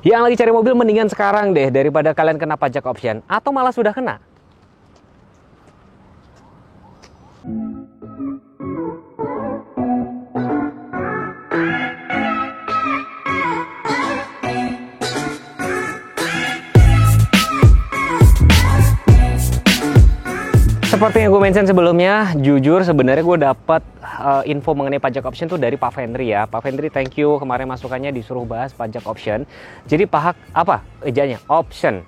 Yang lagi cari mobil mendingan sekarang deh daripada kalian kena pajak option atau malah sudah kena. Seperti yang gue mention sebelumnya, jujur sebenarnya gue dapat info mengenai pajak option tuh dari Pak Vendri ya. Pak Vendri, thank you, kemarin masukannya disuruh bahas pajak option. Jadi pahak apa ejanya? Option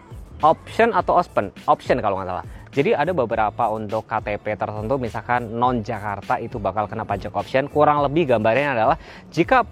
atau option kalau nggak salah. Jadi ada beberapa untuk KTP tertentu, misalkan non Jakarta itu bakal kena pajak option. Kurang lebih gambarnya adalah jika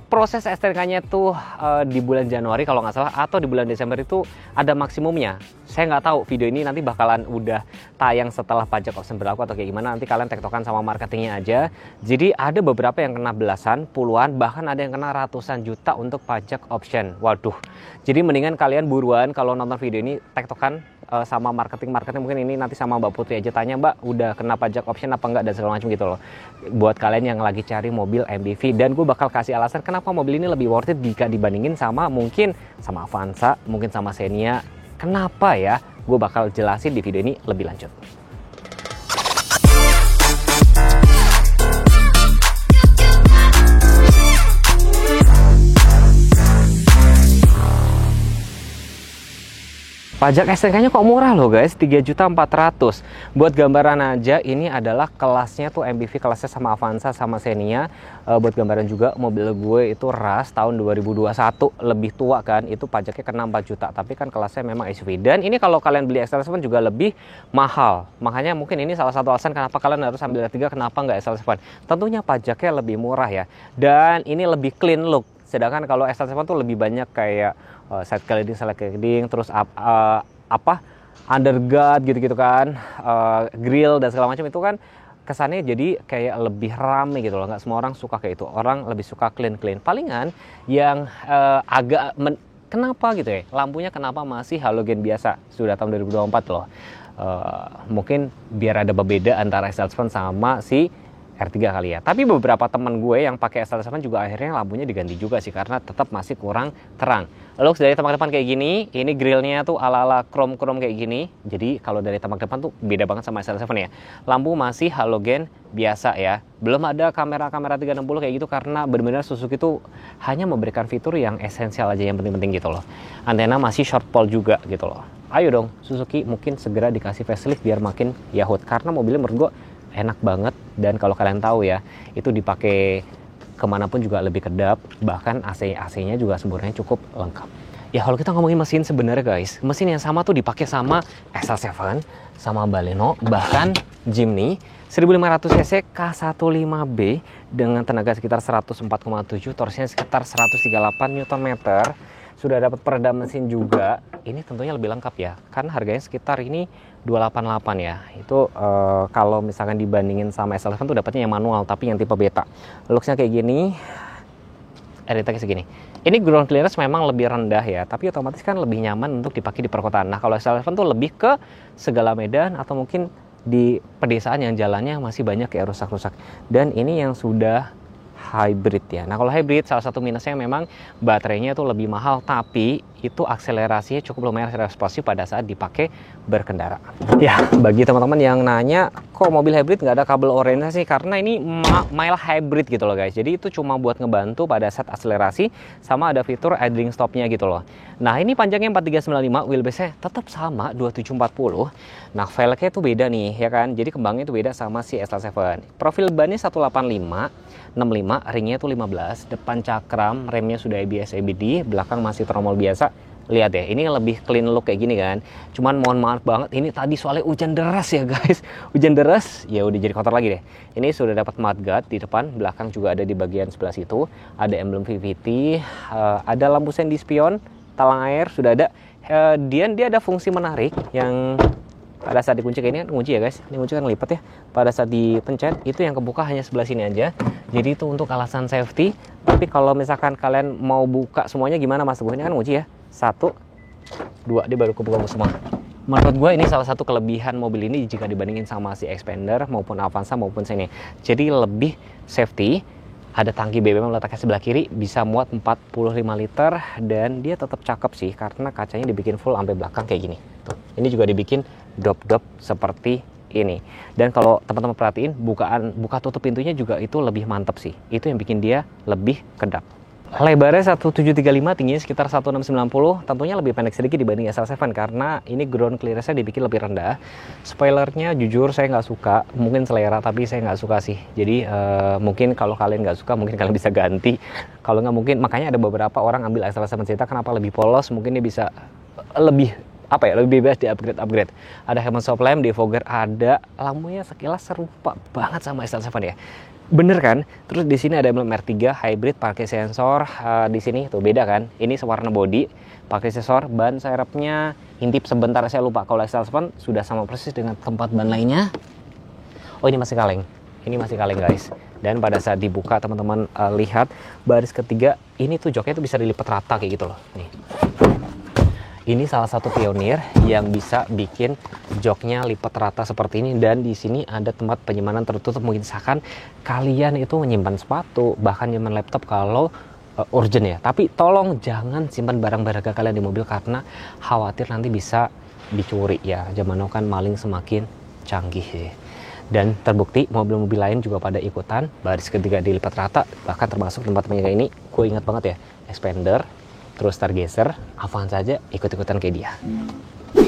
proses STNK-nya tuh di bulan Januari kalau nggak salah, atau di bulan Desember itu ada maksimumnya. Saya nggak tahu video ini nanti bakalan udah tayang setelah pajak option berlaku atau kayak gimana. Nanti kalian tektokan sama marketingnya aja. Jadi ada beberapa yang kena belasan, puluhan, bahkan ada yang kena ratusan juta untuk pajak option. Waduh. Jadi mendingan kalian buruan kalau nonton video ini tektokan sama marketing mungkin ini nanti sama Mbak Putri aja, tanya Mbak udah kena pajak option apa enggak dan segala macam gitu loh, buat kalian yang lagi cari mobil MPV. Dan gue bakal kasih alasan kenapa mobil ini lebih worth it jika dibandingin sama mungkin sama Avanza, mungkin sama Xenia. Kenapa ya, gue bakal jelasin di video ini lebih lanjut. Pajak STNK-nya kok murah loh guys, 3.400.000. Buat gambaran aja, ini adalah kelasnya tuh MPV kelasnya sama Avanza sama Xenia. Buat gambaran juga, mobil gue itu RAS tahun 2021, lebih tua kan, itu pajaknya kena 4 juta. Tapi kan kelasnya memang SUV. Dan ini kalau kalian beli XL7 juga lebih mahal. Makanya mungkin ini salah satu alasan kenapa kalian harus ambil R3, kenapa nggak XL7. Tentunya pajaknya lebih murah ya. Dan ini lebih clean look. Sedangkan kalau XL7 tuh lebih banyak kayak side cladding, terus underguard gitu-gitu kan, grill dan segala macam, itu kan kesannya jadi kayak lebih rame gitu loh. Nggak semua orang suka kayak itu, orang lebih suka clean. Palingan yang kenapa gitu ya, lampunya kenapa masih halogen biasa, sudah tahun 2024 loh. Mungkin biar ada berbeda antara XL7 sama si R3 kali ya. Tapi beberapa teman gue yang pakai XL7 juga akhirnya lampunya diganti juga sih, karena tetap masih kurang terang. Lalu dari tamak depan kayak gini, ini grillnya tuh ala-ala chrome kayak gini. Jadi kalau dari tamak depan tuh beda banget sama XL7 ya. Lampu masih halogen biasa ya. Belum ada kamera 360 kayak gitu, karena benar-benar Suzuki tuh hanya memberikan fitur yang esensial aja, yang penting-penting gitu loh. Antena masih short pole juga gitu loh. Ayo dong Suzuki, mungkin segera dikasih facelift biar makin yahut, karena mobilnya menurut gue enak banget. Dan kalau kalian tahu ya, itu dipakai kemanapun juga lebih kedap, bahkan AC-nya juga sebenarnya cukup lengkap. Ya kalau kita ngomongin mesin sebenarnya guys, mesin yang sama tuh dipakai sama XL7, sama Baleno, bahkan Jimny 1500 cc K15B dengan tenaga sekitar 104,7, torsinya sekitar 138 Nm. Sudah dapat peredam mesin juga. Ini tentunya lebih lengkap ya, kan harganya sekitar ini 288 ya. Itu kalau misalkan dibandingin sama XL7 tuh dapatnya yang manual, tapi yang tipe beta. Looksnya kayak gini, RT-nya segini. Ini ground clearance memang lebih rendah ya, tapi otomatis kan lebih nyaman untuk dipakai di perkotaan. Nah kalau XL7 tuh lebih ke segala medan atau mungkin di pedesaan yang jalannya masih banyak kayak rusak-rusak. Dan ini yang sudah hybrid ya. Nah kalau hybrid salah satu minusnya memang baterainya itu lebih mahal, tapi itu akselerasinya cukup lumayan responsif pada saat dipakai berkendara. Ya bagi teman-teman yang nanya kok mobil hybrid nggak ada kabel orange sih, karena ini mild hybrid gitu loh guys. Jadi itu cuma buat ngebantu pada saat akselerasi, sama ada fitur idling stopnya gitu loh. Nah ini panjangnya 4395, wheelbase-nya tetap sama 2740. Nah velgnya itu beda nih ya kan, jadi kembangnya itu beda sama si XL7. Profil bannya 185 65, ringnya itu 15, depan cakram, remnya sudah ABS ABD, belakang masih tromol biasa. Lihat ya, ini lebih clean look kayak gini kan. Cuman mohon maaf banget, ini tadi soalnya hujan deras ya guys. Hujan deras, ya udah jadi kotor lagi deh. Ini sudah dapat mudguard di depan, belakang juga ada di bagian sebelah situ. Ada emblem VVT, ada lampu sen di spion, talang air sudah ada. Dia ada fungsi menarik yang pada saat dikunci, kayak ini kan kunci ya guys, ini kunci kan lipat ya. Pada saat dipencet itu yang kebuka hanya sebelah sini aja, jadi itu untuk alasan safety. Tapi kalau misalkan kalian mau buka semuanya gimana mas Teguh, ini kan kunci ya, 1, 2, dia baru kebuka semua. Menurut gue ini salah satu kelebihan mobil ini jika dibandingin sama si Xpander maupun Avanza maupun Xenia. Jadi lebih safety, Ada tangki BBM letaknya sebelah kiri, bisa muat 45 liter, dan dia tetap cakep sih karena kacanya dibikin full sampai belakang kayak gini. Tuh, ini juga dibikin dop-dop seperti ini. Dan kalau teman-teman perhatiin, buka tutup pintunya juga itu lebih mantep sih. Itu yang bikin dia lebih kedap. Lebarnya 1735, tingginya sekitar 1690, tentunya lebih pendek sedikit dibanding SL7 karena ini ground clearance-nya dibikin lebih rendah. Spoilernya jujur saya nggak suka, mungkin selera tapi saya nggak suka sih. Jadi mungkin kalau kalian nggak suka mungkin kalian bisa ganti. Kalau nggak mungkin, makanya ada beberapa orang ambil SL7 Zeta kenapa lebih polos, mungkin dia bisa lebih lebih bebas di upgrade. Ada headlamp stop lamp, defogger ada, lampunya sekilas serupa banget sama SL7 ya. Bener kan? Terus di sini ada emblem R3 hybrid pakai sensor di sini tuh beda kan? Ini sewarna body pakai sensor, ban serepnya intip sebentar saya lupa. Kalau SL7 sudah sama persis dengan tempat ban lainnya. Oh ini masih kaleng. Ini masih kaleng guys. Dan pada saat dibuka teman-teman lihat baris ketiga ini tuh joknya tuh bisa dilipat rata kayak gitu loh. Nih. Ini salah satu pionir yang bisa bikin joknya lipat rata seperti ini, dan di sini ada tempat penyimpanan tertutup. Mungkin misalkan kalian itu menyimpan sepatu, bahkan nyimpan laptop kalau urgent ya. Tapi tolong jangan simpan barang berharga kalian di mobil karena khawatir nanti bisa dicuri ya. Zaman now kan maling semakin canggih ya. Dan terbukti mobil-mobil lain juga pada ikutan baris ketiga dilipat rata, bahkan termasuk tempat penjaga ini. Gue ingat banget ya, Expander, terus Stargazer, Avanza aja ikut-ikutan kayak dia.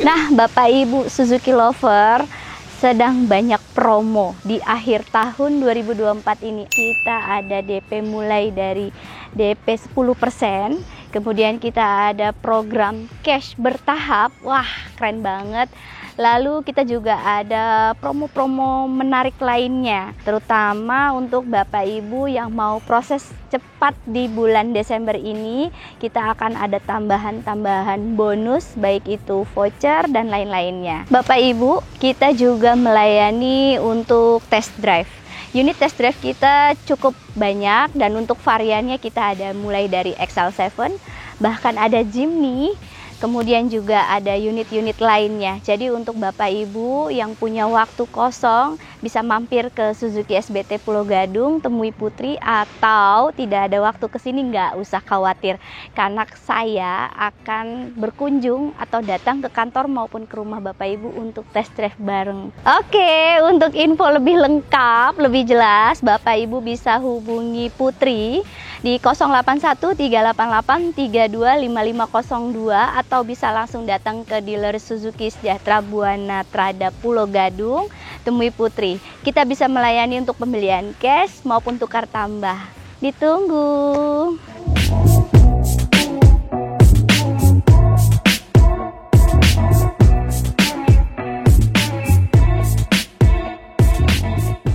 Nah, Bapak Ibu Suzuki Lover, sedang banyak promo di akhir tahun 2024 ini. Kita ada DP mulai dari DP 10%, kemudian kita ada program cash bertahap. Wah, keren banget. Lalu kita juga ada promo-promo menarik lainnya, terutama untuk Bapak Ibu yang mau proses cepat di bulan Desember ini. Kita akan ada tambahan-tambahan bonus, baik itu voucher dan lain-lainnya. Bapak Ibu, kita juga melayani untuk test drive. Unit test drive kita cukup banyak, dan untuk variannya kita ada mulai dari XL7, bahkan ada Jimny. Kemudian juga ada unit-unit lainnya. Jadi untuk Bapak Ibu yang punya waktu kosong bisa mampir ke Suzuki SBT Pulau Gadung, temui Putri, atau tidak ada waktu ke sini nggak usah khawatir karena saya akan berkunjung atau datang ke kantor maupun ke rumah Bapak Ibu untuk test drive bareng. Oke, untuk info lebih lengkap, lebih jelas, Bapak Ibu bisa hubungi Putri di 081388325502 atau bisa langsung datang ke dealer Suzuki Sejahtera Buana Trada Pulau Gadung, temui Putri. Kita bisa melayani untuk pembelian cash maupun tukar tambah. Ditunggu.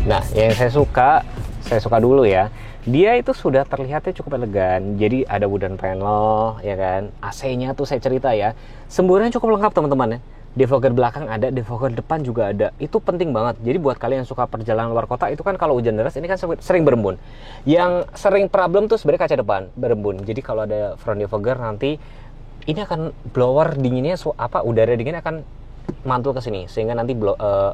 Nah, yang saya suka dulu ya. Dia itu sudah terlihatnya cukup elegan. Jadi ada wooden panel, ya kan. AC-nya tuh saya cerita ya. Semburannya cukup lengkap teman-teman ya. Defogger belakang ada, defogger depan juga ada. Itu penting banget. Jadi buat kalian yang suka perjalanan luar kota, itu kan kalau hujan deras ini kan sering berembun. Yang sering problem tuh sebenarnya kaca depan berembun. Jadi kalau ada front defogger nanti ini akan blower dinginnya udara dinginnya akan mantul ke sini sehingga nanti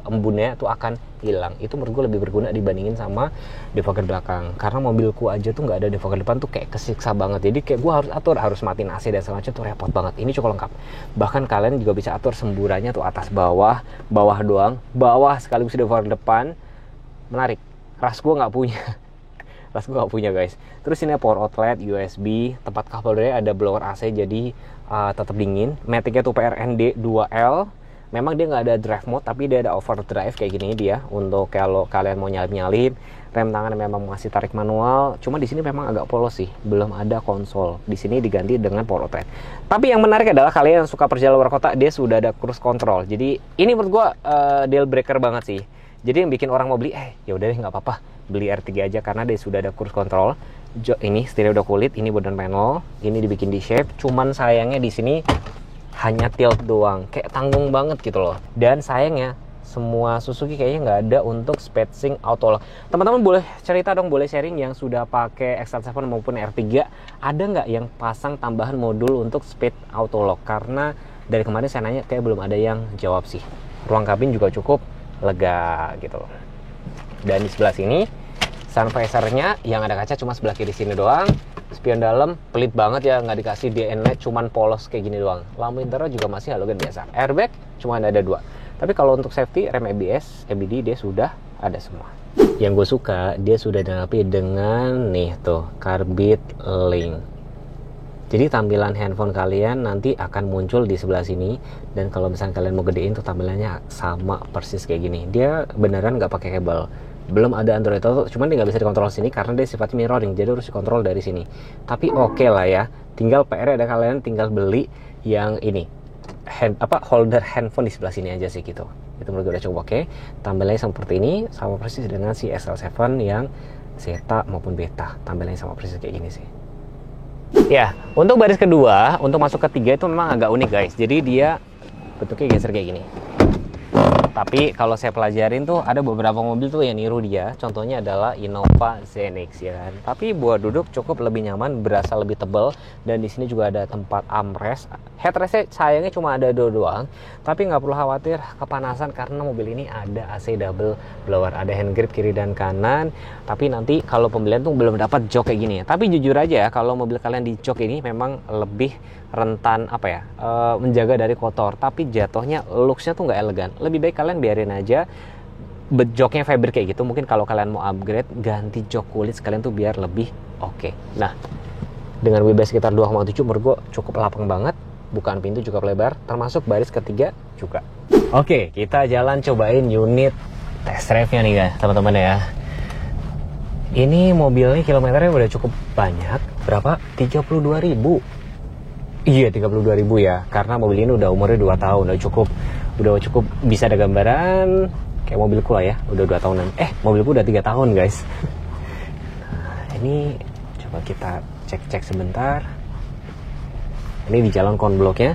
embunnya tuh akan hilang. Itu menurut gue lebih berguna dibandingin sama defogger belakang, karena mobilku aja tuh nggak ada defogger depan tuh kayak kesiksa banget. Jadi kayak gue harus matiin AC dan segala macam tuh repot banget. Ini cukup lengkap. Bahkan kalian juga bisa atur semburannya tuh atas bawah doang, bawah sekaligus defogger depan. Menarik. Ras gue nggak punya guys. Terus ini power outlet, USB, tempat kabelnya ada blower AC jadi tetap dingin. Matic-nya tuh PRND 2L. Memang dia nggak ada drive mode, tapi dia ada overdrive kayak gini dia. Untuk kalau kalian mau nyalip-nyalip, rem tangan memang masih tarik manual. Cuma di sini memang agak polos sih, belum ada konsol. Di sini diganti dengan power outlet. Tapi yang menarik adalah kalian yang suka perjalanan luar kota, dia sudah ada cruise control. Jadi ini menurut gua deal breaker banget sih. Jadi yang bikin orang mau beli, ya udah deh nggak apa-apa, beli R3 aja karena dia sudah ada cruise control. Ini stereo udah kulit, ini wooden panel, ini dibikin di shape. Cuman sayangnya di sini hanya tilt doang, kayak tanggung banget gitu loh. Dan sayangnya semua Suzuki kayaknya nggak ada untuk speed auto lock. Teman-teman boleh cerita dong, boleh sharing yang sudah pakai XL7 maupun R3, ada nggak yang pasang tambahan modul untuk speed auto lock? Karena dari kemarin saya nanya kayak belum ada yang jawab sih. Ruang kabin juga cukup lega gitu loh. Dan di sebelah sini Sun visor-nya yang ada kaca cuma sebelah kiri sini doang. Spion dalam pelit banget ya, nggak dikasih DN LED, cuman polos kayak gini doang. Lampu interior juga masih halogen biasa. Airbag cuma ada 2. Tapi kalau untuk safety, rem ABS, ABD dia sudah ada semua. Yang gue suka, dia sudah dilengkapi dengan nih tuh, Carbide Link. Jadi tampilan handphone kalian nanti akan muncul di sebelah sini. Dan kalau misalnya kalian mau gedein tuh tampilannya sama persis kayak gini. Dia beneran nggak pakai kabel. Belum ada Android Auto, cuman dia nggak bisa dikontrol sini karena dia sifatnya mirroring, jadi harus dikontrol dari sini. Tapi oke lah ya, tinggal PR ada kalian tinggal beli yang ini, holder handphone di sebelah sini aja sih gitu. Itu menurut gue udah cukup oke. Tampilannya seperti ini, sama persis dengan si XL7 yang Zeta maupun Beta. Tampilannya sama persis kayak gini sih. Ya, untuk baris kedua, untuk masuk ketiga itu memang agak unik guys. Jadi dia bentuknya geser kayak gini. Tapi kalau saya pelajarin tuh ada beberapa mobil tuh yang niru dia. Contohnya adalah Innova Zenix ya kan. Tapi buat duduk cukup lebih nyaman, berasa lebih tebal. Dan di sini juga ada tempat armrest. Headrestnya sayangnya cuma ada 2 doang. Tapi nggak perlu khawatir kepanasan karena mobil ini ada AC double blower, ada hand grip kiri dan kanan. Tapi nanti kalau pembelian tuh belum dapat jok kayak gini. Tapi jujur aja kalau mobil kalian di jok ini memang lebih rentan menjaga dari kotor, tapi jatuhnya looksnya tuh nggak elegan. Lebih baik kalian biarin aja joknya fabric kayak gitu. Mungkin kalau kalian mau upgrade ganti jok kulit sekalian tuh biar lebih oke. Nah, dengan wheelbase sekitar 2,7 menurut gue cukup lapang banget, bukaan pintu cukup lebar, termasuk baris ketiga juga. Oke, kita jalan cobain unit test drive-nya nih guys, teman-teman ya. Ini mobilnya kilometernya udah cukup banyak, berapa? 32.000. Iya 32.000 ya, karena mobil ini udah umurnya 2 tahun, udah cukup bisa ada gambaran kayak mobilku lah ya, udah 2 tahunan. Mobilku udah 3 tahun guys. Nah, ini coba kita cek sebentar. Ini di jalan konbloknya.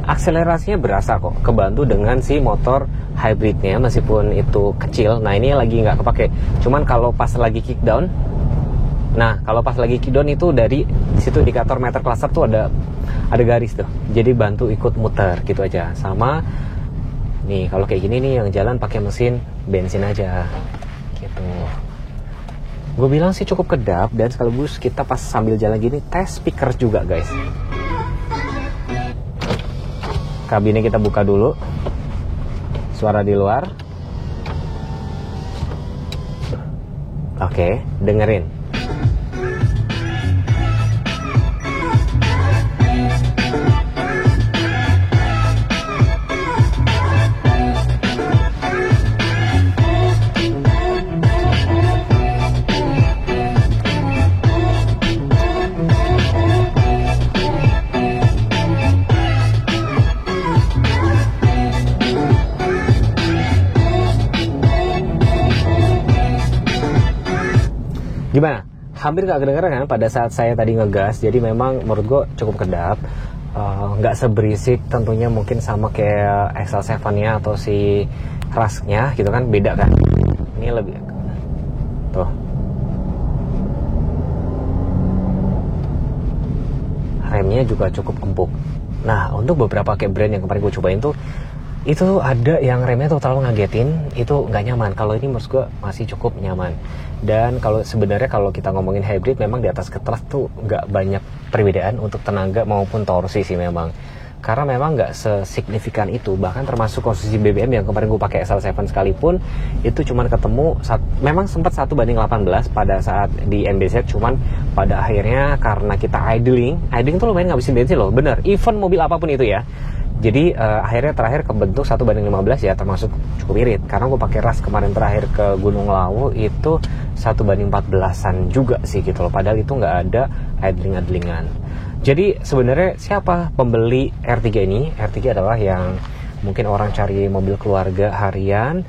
Akselerasinya berasa kok, kebantu dengan si motor hybridnya meskipun itu kecil. Nah ini lagi nggak kepake. Cuman kalau pas lagi kickdown, itu dari situ indikator meter cluster tuh ada garis tuh. Jadi bantu ikut muter gitu aja. Sama nih kalau kayak gini nih yang jalan pakai mesin bensin aja gitu. Gue bilang sih cukup kedap, dan sekaligus kita pas sambil jalan gini tes speaker juga guys. Kabinnya kita buka dulu. Suara di luar. Oke, dengerin. Gimana? Hampir nggak kedengeran kan pada saat saya tadi ngegas. Jadi memang menurut gue cukup kedap. Nggak seberisik tentunya mungkin sama kayak XL7-nya atau si Rusk-nya gitu kan. Beda kan. Ini lebih tuh. Remnya juga cukup empuk. Nah untuk beberapa kayak brand yang kemarin gue cobain tuh, itu ada yang remnya tuh terlalu ngagetin, itu nggak nyaman. Kalau ini menurut gue masih cukup nyaman. Dan kalau sebenarnya kalau kita ngomongin hybrid, memang di atas kertas tuh nggak banyak perbedaan untuk tenaga maupun torsi sih memang. Karena memang nggak sesignifikan itu. Bahkan termasuk konsumsi BBM yang kemarin gue pakai XL7 sekalipun, itu cuman ketemu, memang sempat 1:18 pada saat di MBZ. Cuman pada akhirnya karena kita idling tuh lumayan ngabisin bensin loh, bener. Even mobil apapun itu ya. Jadi akhirnya terakhir kebentuk 1:15 ya, termasuk cukup irit. Karena gue pakai Rusk kemarin terakhir ke Gunung Lawu itu 1:14-an juga sih gitu loh. Padahal itu nggak ada idling-idlingan. Jadi sebenarnya siapa pembeli R3 ini? R3 adalah yang mungkin orang cari mobil keluarga harian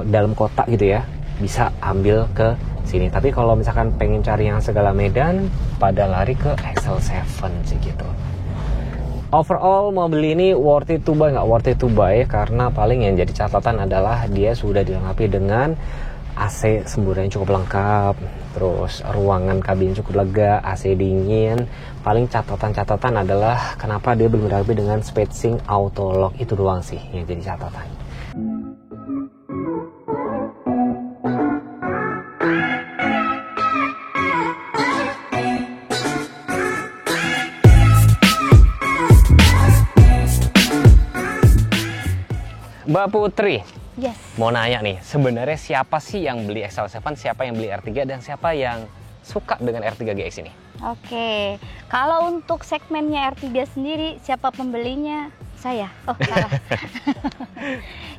dalam kota gitu ya, bisa ambil ke sini. Tapi kalau misalkan pengen cari yang segala medan, pada lari ke XL7 sih gitu. Overall mobil ini worth it to buy, nggak worth it to buy, karena paling yang jadi catatan adalah dia sudah dilengkapi dengan AC semburannya cukup lengkap, terus ruangan kabin cukup lega, AC dingin. Paling catatan adalah kenapa dia belum dilengkapi dengan spacing auto lock, itu doang sih yang jadi catatan. Mbak Putri, Yes. mau nanya nih, sebenarnya siapa sih yang beli XL7, siapa yang beli R3, dan siapa yang suka dengan R3 GX ini? Oke, kalau untuk segmennya R3 sendiri, siapa pembelinya? Saya. Oh, salah.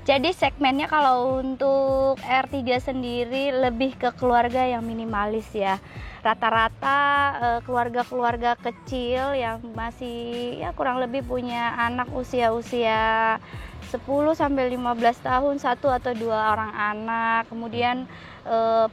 Jadi segmennya kalau untuk R3 sendiri lebih ke keluarga yang minimalis ya. Rata-rata keluarga-keluarga kecil yang masih ya kurang lebih punya anak usia-usia 10 sampai 15 tahun, satu atau dua orang anak. Kemudian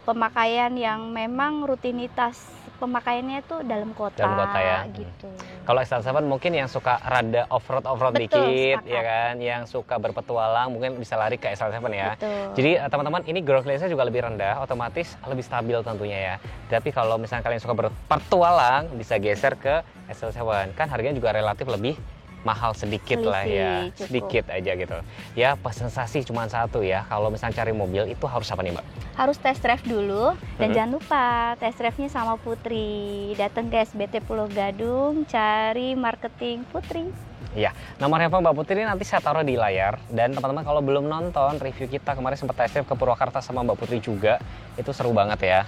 pemakaian yang memang rutinitas pemakaiannya itu dalam kota, ya. gitu. Kalau XL7 mungkin yang suka rada off-road dikit, sepakat. ya kan, yang suka berpetualang mungkin bisa lari ke XL7 ya. Betul. Jadi teman-teman, ini ground clearance-nya juga lebih rendah, otomatis lebih stabil tentunya ya. Tapi kalau misalnya kalian suka berpetualang, bisa geser ke XL7. Kan harganya juga relatif lebih mahal sedikit lah ya, cukup. sedikit aja gitu. Ya, sensasi cuma satu ya. Kalau misalnya cari mobil itu harus apa nih, Mbak? Harus test drive dulu dan jangan lupa test drive-nya sama Putri. Datang ke SBT Pulau Gadung, cari marketing Putri. Iya, nomor handphone Mbak Putri nanti saya taruh di layar. Dan teman-teman kalau belum nonton review kita kemarin sempat test drive ke Purwakarta sama Mbak Putri juga, itu seru banget ya.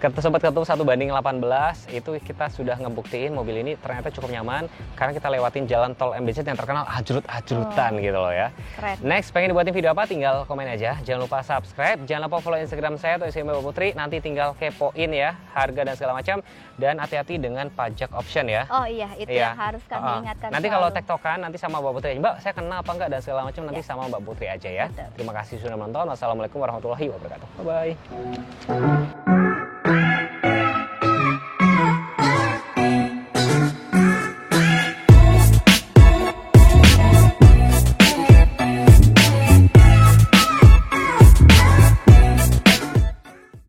Sempat ketemu 1:18, itu kita sudah ngebuktiin mobil ini ternyata cukup nyaman karena kita lewatin jalan tol MBZ yang terkenal ajrut-ajrutan gitu loh ya. Keren. Next, pengen dibuatin video apa? Tinggal komen aja. Jangan lupa subscribe, jangan lupa follow Instagram saya atau Instagram Mbak Putri. Nanti tinggal kepoin ya harga dan segala macam. Dan hati-hati dengan pajak option ya. Oh iya, itu yang harus kami ingatkan. Nanti kalau tektokan nanti sama Mbak Putri, Mbak saya kena apa enggak dan segala macam nanti sama Mbak Putri aja ya. Betul. Terima kasih sudah menonton. Wassalamualaikum warahmatullahi wabarakatuh. Bye bye.